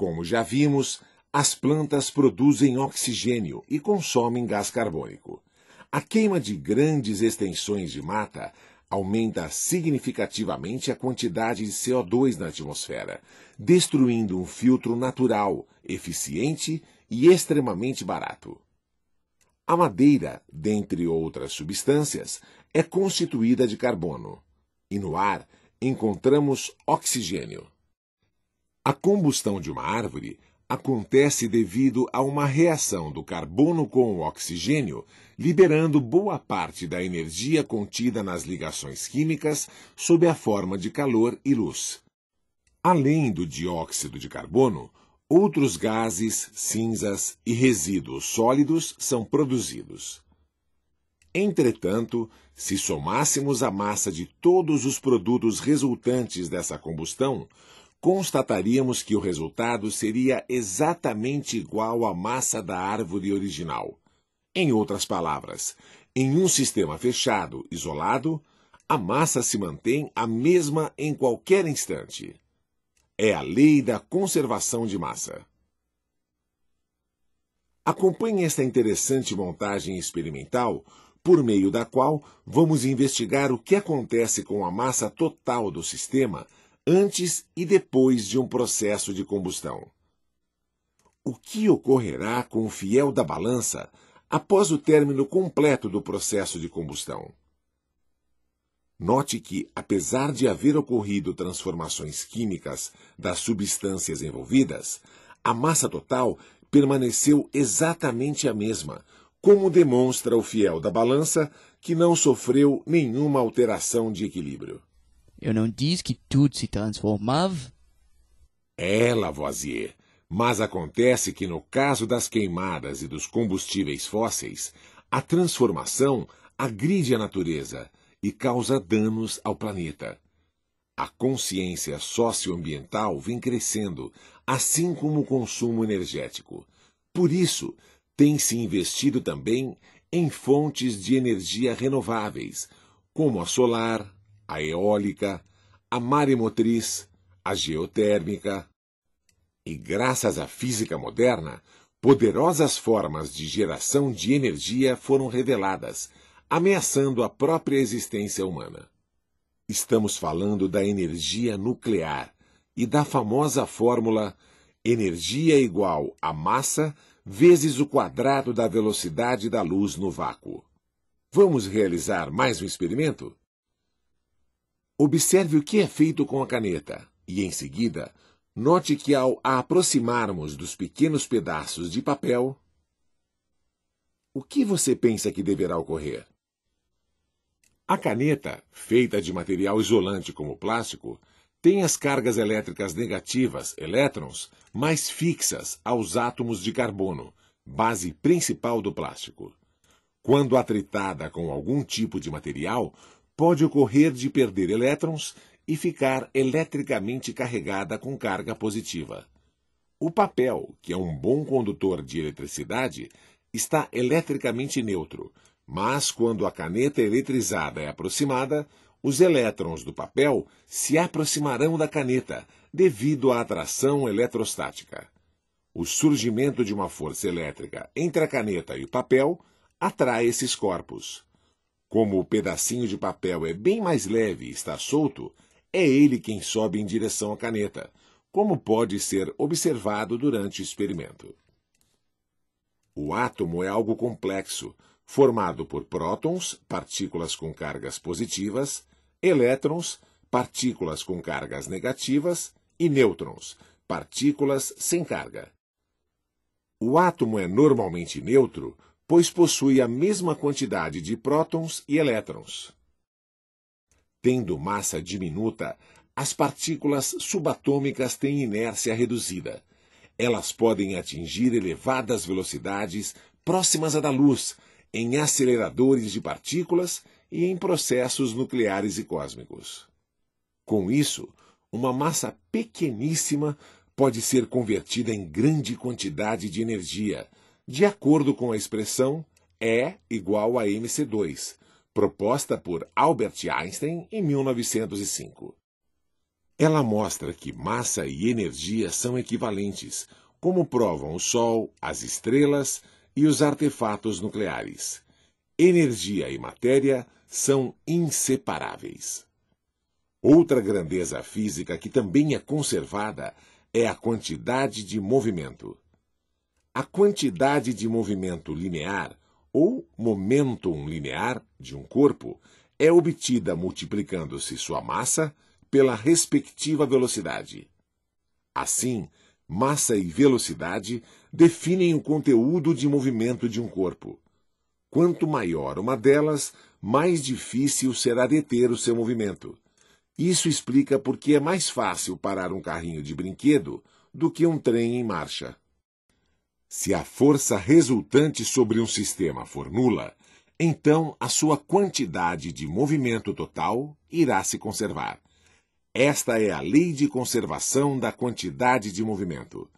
Como já vimos, as plantas produzem oxigênio e consomem gás carbônico. A queima de grandes extensões de mata aumenta significativamente a quantidade de CO2 na atmosfera, destruindo um filtro natural, eficiente e extremamente barato. A madeira, dentre outras substâncias, é constituída de carbono, e no ar encontramos oxigênio. A combustão de uma árvore acontece devido a uma reação do carbono com o oxigênio, liberando boa parte da energia contida nas ligações químicas sob a forma de calor e luz. Além do dióxido de carbono, outros gases, cinzas e resíduos sólidos são produzidos. Entretanto, se somássemos a massa de todos os produtos resultantes dessa combustão, constataríamos que o resultado seria exatamente igual à massa da árvore original. Em outras palavras, em um sistema fechado, isolado, a massa se mantém a mesma em qualquer instante. É a lei da conservação de massa. Acompanhe esta interessante montagem experimental, por meio da qual vamos investigar o que acontece com a massa total do sistema antes e depois de um processo de combustão. O que ocorrerá com o fiel da balança após o término completo do processo de combustão? Note que, apesar de haver ocorrido transformações químicas das substâncias envolvidas, a massa total permaneceu exatamente a mesma, como demonstra o fiel da balança, que não sofreu nenhuma alteração de equilíbrio. Eu não disse que tudo se transformava? É, Lavoisier, mas acontece que no caso das queimadas e dos combustíveis fósseis, a transformação agride a natureza e causa danos ao planeta. A consciência socioambiental vem crescendo, assim como o consumo energético. Por isso, tem-se investido também em fontes de energia renováveis, como a solar, a eólica, a maremotriz, a geotérmica. E graças à física moderna, poderosas formas de geração de energia foram reveladas, ameaçando a própria existência humana. Estamos falando da energia nuclear e da famosa fórmula energia igual a massa vezes o quadrado da velocidade da luz no vácuo. Vamos realizar mais um experimento? Observe o que é feito com a caneta e, em seguida, note que ao a aproximarmos dos pequenos pedaços de papel, o que você pensa que deverá ocorrer? A caneta, feita de material isolante como plástico, tem as cargas elétricas negativas, elétrons, mais fixas aos átomos de carbono, base principal do plástico. Quando atritada com algum tipo de material, pode ocorrer de perder elétrons e ficar eletricamente carregada com carga positiva. O papel, que é um bom condutor de eletricidade, está eletricamente neutro, mas quando a caneta eletrizada é aproximada, os elétrons do papel se aproximarão da caneta devido à atração eletrostática. O surgimento de uma força elétrica entre a caneta e o papel atrai esses corpos. Como o pedacinho de papel é bem mais leve e está solto, é ele quem sobe em direção à caneta, como pode ser observado durante o experimento. O átomo é algo complexo, formado por prótons, partículas com cargas positivas, elétrons, partículas com cargas negativas, e nêutrons, partículas sem carga. O átomo é normalmente neutro, pois possui a mesma quantidade de prótons e elétrons. Tendo massa diminuta, as partículas subatômicas têm inércia reduzida. Elas podem atingir elevadas velocidades próximas à da luz, em aceleradores de partículas e em processos nucleares e cósmicos. Com isso, uma massa pequeníssima pode ser convertida em grande quantidade de energia, de acordo com a expressão E igual a mc2, proposta por Albert Einstein em 1905. Ela mostra que massa e energia são equivalentes, como provam o Sol, as estrelas e os artefatos nucleares. Energia e matéria são inseparáveis. Outra grandeza física que também é conservada é a quantidade de movimento. A quantidade de movimento linear, ou momentum linear, de um corpo é obtida multiplicando-se sua massa pela respectiva velocidade. Assim, massa e velocidade definem o conteúdo de movimento de um corpo. Quanto maior uma delas, mais difícil será deter o seu movimento. Isso explica por que é mais fácil parar um carrinho de brinquedo do que um trem em marcha. Se a força resultante sobre um sistema for nula, então a sua quantidade de movimento total irá se conservar. Esta é a lei de conservação da quantidade de movimento.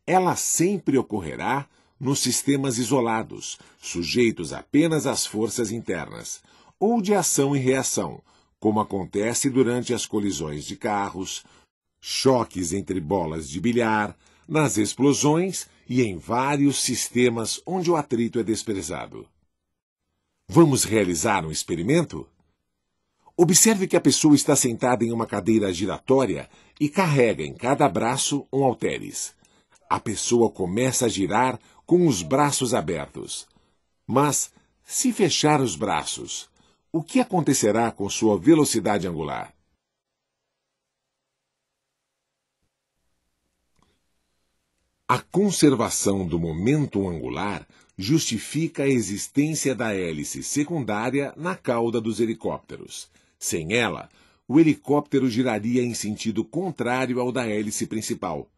Ela sempre ocorrerá nos sistemas isolados, sujeitos apenas às forças internas, ou de ação e reação, como acontece durante as colisões de carros, choques entre bolas de bilhar, nas explosões e em vários sistemas onde o atrito é desprezado. Vamos realizar um experimento? Observe que a pessoa está sentada em uma cadeira giratória e carrega em cada braço um halteres. A pessoa começa a girar com os braços abertos. Mas, se fechar os braços, o que acontecerá com sua velocidade angular? A conservação do momento angular justifica a existência da hélice secundária na cauda dos helicópteros. Sem ela, o helicóptero giraria em sentido contrário ao da hélice principal.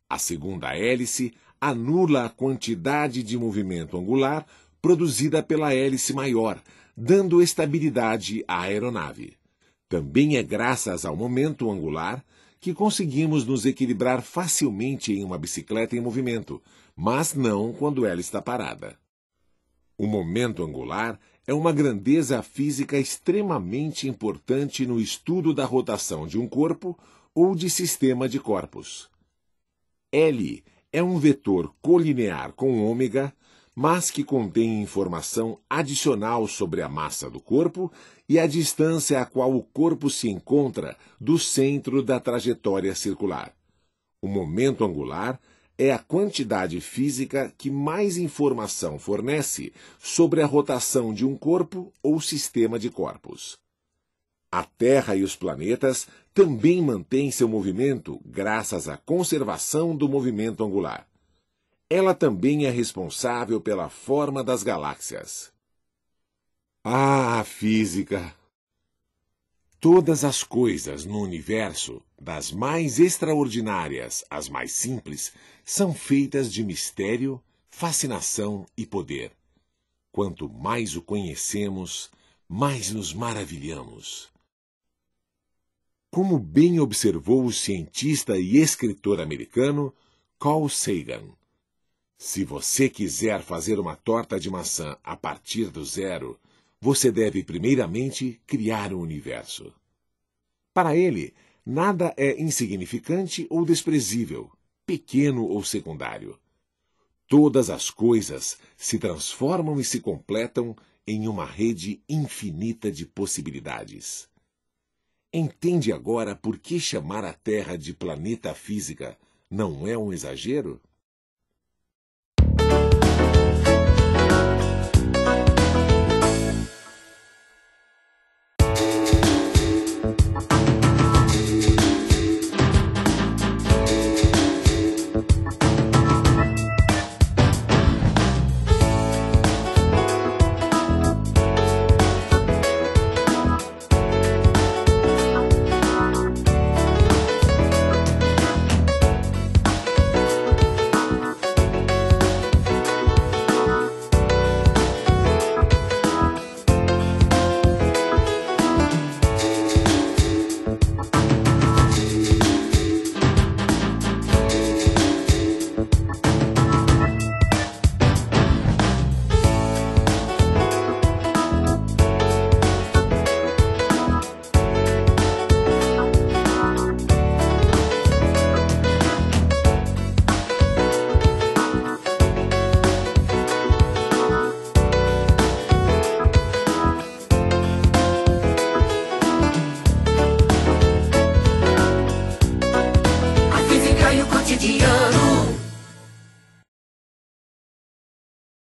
A segunda hélice anula a quantidade de movimento angular produzida pela hélice maior, dando estabilidade à aeronave. Também é graças ao momento angular que conseguimos nos equilibrar facilmente em uma bicicleta em movimento, mas não quando ela está parada. O momento angular é uma grandeza física extremamente importante no estudo da rotação de um corpo ou de sistema de corpos. L é um vetor colinear com ômega, mas que contém informação adicional sobre a massa do corpo e a distância a qual o corpo se encontra do centro da trajetória circular. O momento angular é a quantidade física que mais informação fornece sobre a rotação de um corpo ou sistema de corpos. A Terra e os planetas também mantêm seu movimento graças à conservação do movimento angular. Ela também é responsável pela forma das galáxias. Ah, física! Todas as coisas no universo, das mais extraordinárias às mais simples, são feitas de mistério, fascinação e poder. Quanto mais o conhecemos, mais nos maravilhamos. Como bem observou o cientista e escritor americano Carl Sagan, se você quiser fazer uma torta de maçã a partir do zero, você deve primeiramente criar o universo. Para ele, nada é insignificante ou desprezível, pequeno ou secundário. Todas as coisas se transformam e se completam em uma rede infinita de possibilidades. Entende agora por que chamar a Terra de planeta física não é um exagero? cotidiano.